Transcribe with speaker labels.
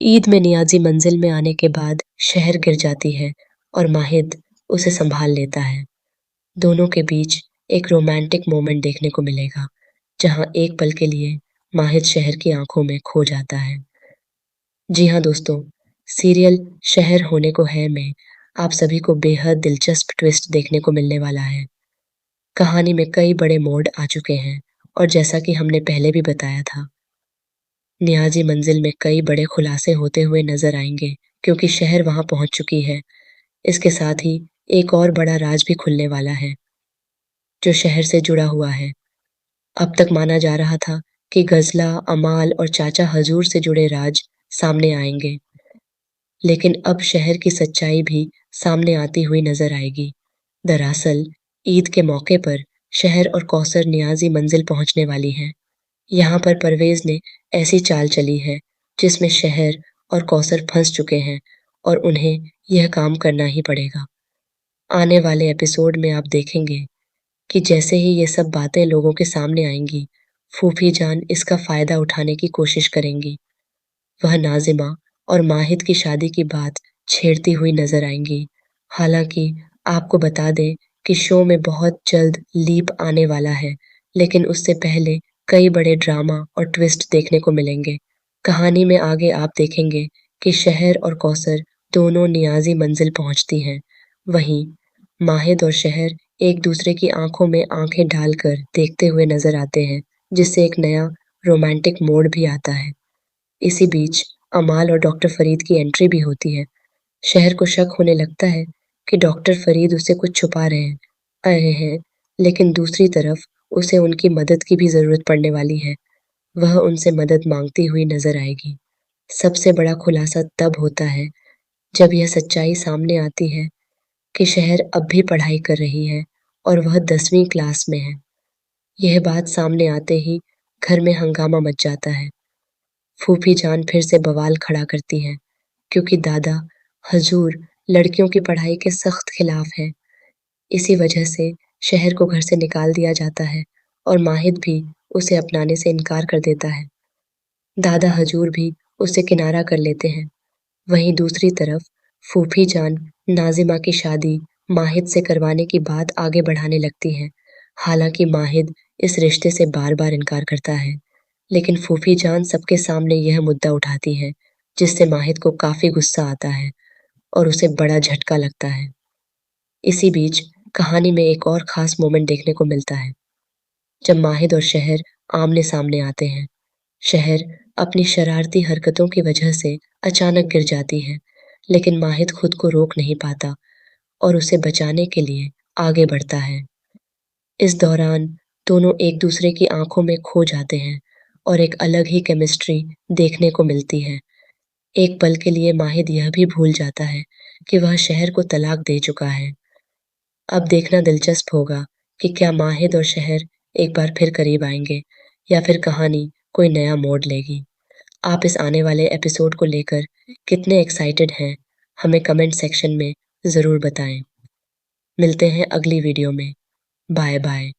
Speaker 1: ईद में नियाज़ी मंजिल में आने के बाद शहर गिर जाती है और माहिद उसे संभाल लेता है। दोनों के बीच एक रोमांटिक मोमेंट देखने को मिलेगा, जहाँ एक पल के लिए माहिद शहर की आंखों में खो जाता है। जी हाँ दोस्तों, सीरियल शहर होने को है में आप सभी को बेहद दिलचस्प ट्विस्ट देखने को मिलने वाला है। कहानी में कई बड़े मोड़ आ चुके हैं और जैसा कि हमने पहले भी बताया था, नियाज़ी मंजिल में कई बड़े खुलासे होते हुए नजर आएंगे क्योंकि शहर वहां पहुंच चुकी है। इसके साथ ही एक और बड़ा राज भी खुलने वाला है जो शहर से जुड़ा हुआ है। अब तक माना जा रहा था कि गजला, अमाल और चाचा हजूर से जुड़े राज सामने आएंगे, लेकिन अब शहर की सच्चाई भी सामने आती हुई नजर आएगी। दरअसल ईद के मौके पर शहर और कौसर नियाज़ी मंजिल पहुंचने वाली हैं। यहाँ पर परवेज ने ऐसी चाल चली है जिसमें शहर और कौसर फंस चुके हैं और उन्हें यह काम करना ही पड़ेगा। आने वाले एपिसोड में आप देखेंगे कि जैसे ही ये सब बातें लोगों के सामने आएंगी, फूफी जान इसका फायदा उठाने की कोशिश करेंगी। वह नाजिमा और माहिद की शादी की बात छेड़ती हुई नजर आएंगी। हालांकि आपको बता दें कि शो में बहुत जल्द लीप आने वाला है, लेकिन उससे पहले कई बड़े ड्रामा और ट्विस्ट देखने को मिलेंगे। कहानी में आगे आप देखेंगे कि शहर और कौसर दोनों नियाज़ी मंजिल पहुंचती हैं। वहीं माहिद और शहर एक दूसरे की आंखों में आंखें डालकर देखते हुए नजर आते हैं, जिससे एक नया रोमांटिक मोड़ भी आता है। इसी बीच अमाल और डॉक्टर फरीद की एंट्री भी होती है। शहर को शक होने लगता है कि डॉक्टर फरीद उससे कुछ छुपा रहे हैं, लेकिन दूसरी तरफ उसे उनकी मदद की भी जरूरत पड़ने वाली है। वह उनसे मदद मांगती हुई नजर आएगी। सबसे बड़ा खुलासा तब होता है जब यह सच्चाई सामने आती है कि शहर अब भी पढ़ाई कर रही है और वह 10वीं क्लास में है। यह बात सामने आते ही घर में हंगामा मच जाता है। फूफी जान फिर से बवाल खड़ा करती हैं क्योंकि दादा हजूर लड़कियों की पढ़ाई के सख्त खिलाफ हैं। इसी वजह से शहर को घर से निकाल दिया जाता है और माहिद भी उसे अपनाने से इनकार कर देता है। दादा हजूर भी उसे किनारा कर लेते हैं। वहीं दूसरी तरफ फूफी जान नाजिमा की शादी माहिद से करवाने की बात आगे बढ़ाने लगती हैं। हालांकि माहिद इस रिश्ते से बार बार इनकार करता है, लेकिन फूफी जान सबके सामने यह मुद्दा उठाती है, जिससे माहिद को काफी गुस्सा आता है और उसे बड़ा झटका लगता है। इसी बीच कहानी में एक और खास मोमेंट देखने को मिलता है जब माहिद और शहर आमने सामने आते हैं। शहर अपनी शरारती हरकतों की वजह से अचानक गिर जाती है, लेकिन माहिद खुद को रोक नहीं पाता और उसे बचाने के लिए आगे बढ़ता है। इस दौरान दोनों एक दूसरे की आंखों में खो जाते हैं और एक अलग ही केमिस्ट्री देखने को मिलती है। एक पल के लिए माहिद यह भी भूल जाता है कि वह शहर को तलाक दे चुका है। अब देखना दिलचस्प होगा कि क्या माहिद और शहर एक बार फिर करीब आएंगे या फिर कहानी कोई नया मोड़ लेगी। आप इस आने वाले एपिसोड को लेकर कितने एक्साइटेड हैं, हमें कमेंट सेक्शन में ज़रूर बताएं। मिलते हैं अगली वीडियो में। Bye bye.